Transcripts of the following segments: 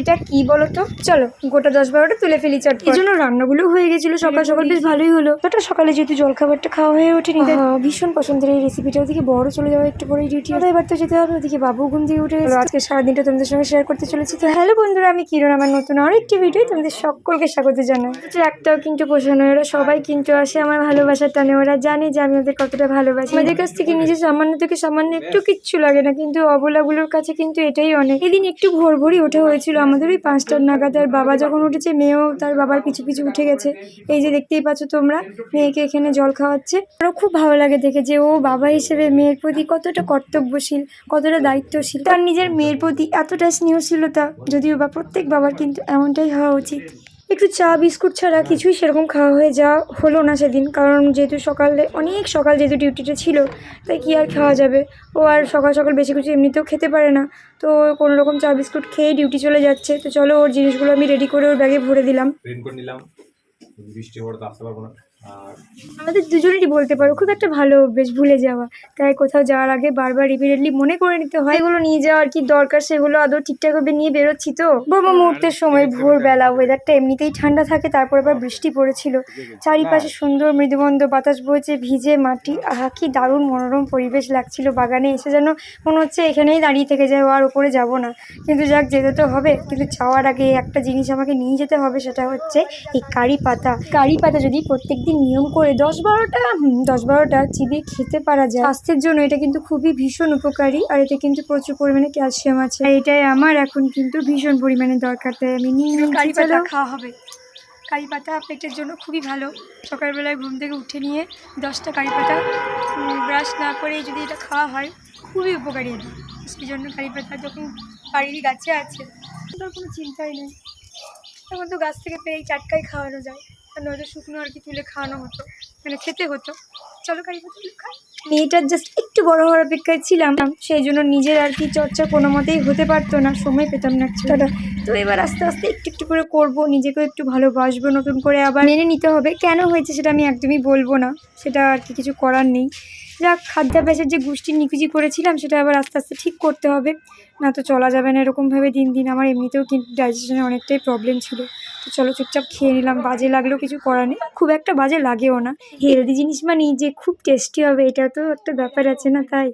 রেসিপিটা কি বলো তো? চলো গোটা 10-12টা তুলে ফেলি চট। এই জন্য রান্নাগুলো হয়ে গেছিলো সকাল সকাল, বেশ ভালোই হলো। ওটা সকালে যেহেতু জলখাবারটা খাওয়া হয়ে ওঠেনি, ভীষণ পছন্দের এই রেসিপিটা। ওদিকে বড় চলে যাওয়া একটু পরেই ডিউটি, এবার তো যেতে হবে। ওদিকে বাবু ঘুম দিয়ে উঠে গেছে। আজকে সারাদিনটা তোমাদের সঙ্গে শেয়ার করতে চলেছি। তো হ্যালো বন্ধুরা, আমি কিরণ, আমার নতুন আরো একটি ভিডিও তোমাদের সকলকে স্বাগত জানাই। একটাও কিন্তু পোষানো, ওরা সবাই কিন্তু আসে আমার ভালোবাসার টানে। ওরা জানে যে আমি ওদের কতটা ভালোবাসি। আমাদের কাছ থেকে নিজে সামান্য থেকে সামান্য একটু কিচ্ছু লাগে না, কিন্তু অবলাগুলোর কাছে কিন্তু এটাই অনেক। এদিন একটু ভোরই ওঠা হয়েছিল আমাদের, ওই 5টার নাগাদ। আর বাবা যখন উঠেছে, মেয়েও তার বাবার পিছু পিছু উঠে গেছে। এই যে দেখতেই পাচ্ছ তোমরা, মেয়েকে এখানে জল খাওয়াচ্ছে। আরও খুব ভালো লাগে দেখে যে ও বাবা হিসেবে মেয়ের প্রতি কতটা কর্তব্যশীল, কতটা দায়িত্বশীল, তার নিজের মেয়ের প্রতি এতটা স্নেহশীলতা। যদিও বা প্রত্যেক বাবার কিন্তু এমনটাই হওয়া উচিত। একটু চা বিস্কুট ছাড়া কিছুই সেরকম খাওয়া হয়ে যাওয়া হলো না সেদিন, কারণ যেহেতু সকালে অনেক সকাল যেহেতু ডিউটিটা ছিল, তাই কি আর খাওয়া যাবে। ও আর সকাল সকাল বেশি কিছু এমনিতেও খেতে পারে না, তো কোনো রকম চা বিস্কুট খেয়ে ডিউটি চলে যাচ্ছে। তো চলো ওর জিনিসগুলো আমি রেডি করে ওর ব্যাগে ভরে দিলাম। রেনকোট নিলাম, বৃষ্টি হওয়ার তো আসতে পারবো না। আর আমাদের দুজনেরই বলতে পারো খুব একটা ভালো অভ্যেস ভুলে যাওয়া, তাই কোথাও যাওয়ার আগে বারবার রিপিটেডলি মনে করে নিতে হয় এগুলো নিয়ে যাওয়ার কি দরকার, সেগুলো আদৌ ঠিকঠাকভাবে নিয়ে বেরোচ্ছি তো। ব্রহ্ম মুহূর্তের সময় ভোরবেলা, ওয়েদারটা এমনিতেই ঠান্ডা থাকে, তারপর আবার বৃষ্টি পড়েছিল। চারিপাশে সুন্দর মৃদুমন্দ বাতাস বইছে, ভিজে মাটি, আহা কি দারুণ মনোরম পরিবেশ লাগছিল। বাগানে এসে যেন মনে হচ্ছে এখানেই দাঁড়িয়ে থেকে যায়, আর উপরে যাব না। কিন্তু যাক, যেতে তো হবে। কিন্তু যাওয়ার আগে একটা জিনিস আমাকে নিয়ে যেতে হবে, সেটা হচ্ছে এই কারি পাতা। কারি পাতা যদি প্রত্যেকদিন নিয়ম করে 10-12টা চিবিয়ে খেতে পারা যায়, স্বাস্থ্যের জন্য এটা কিন্তু খুবই ভীষণ উপকারী। আর এতে কিন্তু প্রচুর পরিমাণে ক্যালসিয়াম আছে, আর এটাই আমার এখন কিন্তু ভীষণ পরিমাণে দরকার, তাই আমি নিয়ে কারি পাতা খাওয়া হবে। কারি পাতা পেটের জন্য খুবই ভালো। সকালবেলায় ঘুম থেকে উঠে নিয়ে 10টা কারি পাতা ব্রাশ না করেই যদি এটা খাওয়া হয়, খুবই উপকারী এটা। সেই জন্য কারি পাতা যখন বাড়িরই গাছে আছে, তার কোনো চিন্তাই নেই। তখন তো গাছ থেকে পেয়ে টাটকাই খাওয়ানো যায়, আর নয়তো শুকনো আর কি তুলে খাওয়ানো হতো, মানে খেতে হতো। চলো কারি পাতা খাই। মেয়েটার জাস্ট একটু বড় হওয়ার অপেক্ষায় ছিলাম, সেই জন্য নিজের আর কি চর্চা কোনো মতেই হতে পারতো না, সময় পেতাম না অ্যাকচুয়ালি। তো এবার আস্তে আস্তে একটু একটু করে করবো, নিজেকেও একটু ভালোবাসবো, নতুন করে আবার মেনে নিতে হবে। কেন হয়েছে সেটা আমি একদমই বলবো না, সেটা আর কি কিছু করার নেই। যাক, খাদ্যাভ্যাসের যে গোষ্ঠীর নিকুচি করেছিলাম, সেটা আবার আস্তে আস্তে ঠিক করতে হবে, না তো চলা যাবে না এরকমভাবে দিন দিন। আমার এমনিতেও কিন্তু ডাইজেশনে অনেকটাই প্রবলেম ছিল। তো চলো চুপচাপ খেয়ে নিলাম, বাজে লাগলেও কিছু করার নেই, খুব একটা বাজে লাগেও না। হেলদি জিনিস মানেই যে খুব টেস্টি হবে, এটা তো একটা ব্যাপার আছে না, তাই।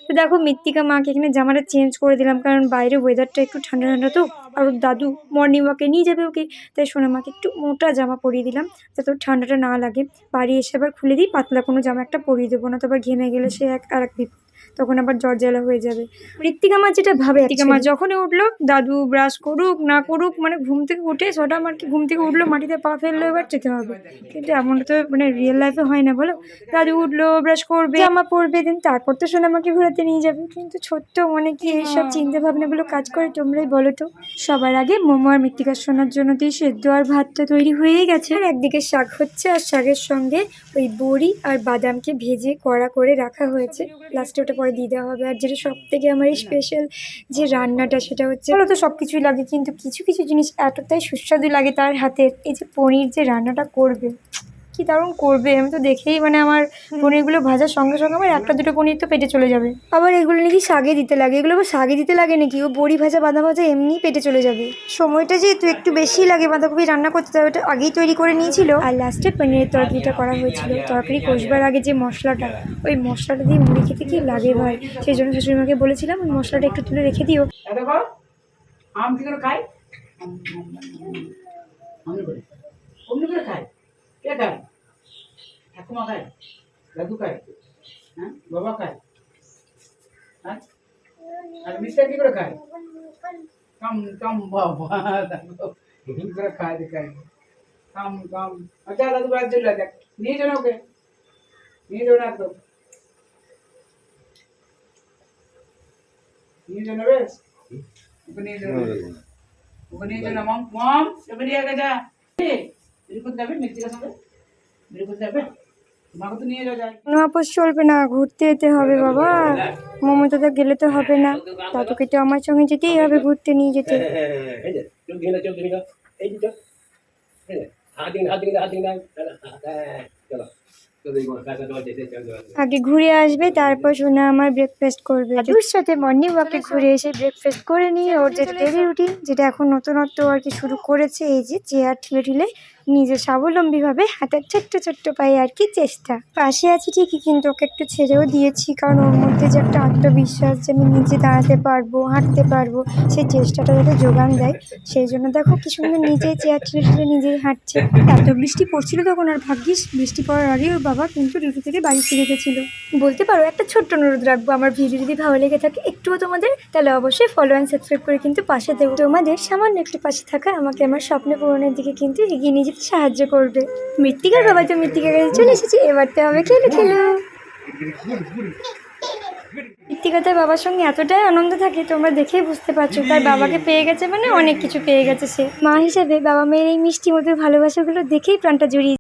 তো দেখো মৃত্তিকা মাকে এখানে জামাটা চেঞ্জ করে দিলাম, কারণ বাইরে ওয়েদারটা একটু ঠান্ডা ঠান্ডা তো। আর ওর দাদু মর্নিং ওয়াকে নিয়ে যাবে ওকে, তাই সোনামাকে একটু মোটা জামা পরিয়ে দিলাম, যাতে ওর ঠান্ডাটা না লাগে। বাড়ি এসে আবার খুলে দিই, পাতলা কোনো জামা একটা পরিয়ে দেবো, না তো আবার ঘেমে গেলে সে আর এক বিপদ, তখন আবার জ্বর জ্বালা হয়ে যাবে। ঋত্বিকা মা যেটা ভাবে, ঋত্বিকা মা যখনই উঠলো, দাদু ব্রাশ করুক না করুক, মানে ঘুম থেকে উঠে ছটা আমার কি ঘুম থেকে উঠলো, মাটিতে পা ফেললো, এবার যেতে হবে। কিন্তু এমনটা তো মানে রিয়েল লাইফে হয় না, বলো। দাদু উঠলো, ব্রাশ করবে, জামা পরবে, দিন তারপর তো সোনা আমাকে ঘোরাতে নিয়ে যাবে। কিন্তু ছোট্ট মনে কি এইসব চিন্তা ভাবনাগুলো কাজ করে, তোমরাই বলো তো। সবার আগে মোমো আর মৃত্তিকার সোনার জন্য দিয়ে সেদ্ধ আর ভাতটা তৈরি হয়ে গেছে, আর একদিকে শাক হচ্ছে, আর শাকের সঙ্গে ওই বড়ি আর বাদামকে ভেজে কড়া করে রাখা হয়েছে, লাস্টে ওটা পরে দিয়ে দেওয়া হবে। আর যেটা সব থেকে আমার এই স্পেশাল যে রান্নাটা, সেটা হচ্ছে, ভালো তো সব কিছুই লাগে, কিন্তু কিছু কিছু জিনিস এতটাই সুস্বাদু লাগে তার হাতের। এই যে পনির যে রান্নাটা করবে, কি দারুণ করবে, আমি তো দেখেই মানে আমার পনিরগুলো ভাজার সঙ্গে সঙ্গে আমার একটা দুটো পনির তো পেটে চলে যাবে। আবার এগুলো নাকি শাগে দিতে লাগে, এগুলো আবার শাগে দিতে লাগে নাকি? ও বড়ি ভাজা বাদাম ভাজা এমনিই পেটে চলে যাবে। সময়টা যেহেতু একটু বেশি লাগে বাঁধাকপি রান্না করতে, তাই ওটা আগেই তৈরি করে নিয়েছিল। আর লাস্টে পনিরের তরকারিটা করা হয়েছিল। তরকারি কষবার আগে যে মশলাটা, ওই মশলাটা দিয়ে মুড়ি খেতে কি লাগে ভাই, সেই জন্য শাশুড়িমাকে বলেছিলাম ওই মশলাটা একটু তুলে রেখে দিও। আম কি করে খায়? অমনি করে খায়? কে খায়? ঠাকুমা খায়, দাদু খায়, হ্যাঁ বাবা খায়, হ্যাঁ আর মিস্টার কি করে খায়? কাম কাম বাবা কি করে খায় দেখায়, কাম কাম। আচ্ছা দাদু বাড়ি চলে যাক, নিয়ে যাও ওকে, নিয়ে যাও না তো, নিয়ে যাও না বেশ, ওকে নিয়ে যাও, ওকে নিয়ে যাও না। মম মম ওকে নিয়ে যা, বিরকুত যাবে মিস্ত্রির সঙ্গে, বিরকুত যাবে, তোমাকে তো নিয়ে যাওয়া যায়। আপস চলবে না, ঘুরতে যেতে হবে বাবা। মমতাতে গেলে তো হবে না, দাদুকে তো আমার সঙ্গে যেতেই হবে ঘুরতে নিয়ে যেতে। চলো আগে ঘুরে আসবে, তারপর সোনা আমার ব্রেকফাস্ট করবে। দাদুর সাথে মর্নিং ওয়াকে ঘুরে এসে ব্রেকফাস্ট করে নিয়ে ওর যে ডেলি রুটিন, যেটা এখন নতুনত্ব আর কি শুরু করেছে, এই যে চেয়ার ঠেলে ঠেলে নিজে স্বাবলম্বীভাবে হাতের ছোট্ট ছোট্ট পায়ে আর কি চেষ্টা। পাশে আছি ঠিকই, কিন্তু ওকে একটু ছেড়েও দিয়েছি, কারণ ওর মধ্যে যে একটা আত্মবিশ্বাস যে আমি নিজে দাঁড়াতে পারবো, হাঁটতে পারবো, সেই চেষ্টাটা যাতে যোগান দেয়। সেই জন্য দেখো কি সুন্দর নিজেই চেয়ার ঠেলে ঠেলে নিজেই হাঁটছে। এত বৃষ্টি পড়ছিল তখন, আর ভাগ্যিস বৃষ্টি পড়ার আগে ওর বাবা কিন্তু ডিউটি থেকে বাড়ি ফিরে গেছিল। বলতে পারো একটা ছোট্ট অনুরোধ রাখবো, আমার ভিডিও যদি ভালো লেগে থাকে একটুও তোমাদের, তাহলে অবশ্যই ফলো অ্যান্ড সাবস্ক্রাইব করে কিন্তু পাশে দেবো। তোমাদের সামান্য একটু পাশে থাকা আমাকে আমার স্বপ্ন পূরণের দিকে কিন্তু এগিয়ে নিয়ে যেতে সাহায্য করবে। মৃত্তিকার বাবা তো মৃত্তিকার কাছে চলে এসেছে, এবার তো হবে খেলো খেলো। মৃত্তিকা তার বাবার সঙ্গে এতটাই আনন্দ থাকে, তোমরা দেখেই বুঝতে পারছো। তার বাবাকে পেয়ে গেছে মানে অনেক কিছু পেয়ে গেছে সে। মা হিসেবে বাবা মেয়ের এই মিষ্টি মধুর ভালোবাসাগুলো দেখেই প্রাণটা জড়িয়ে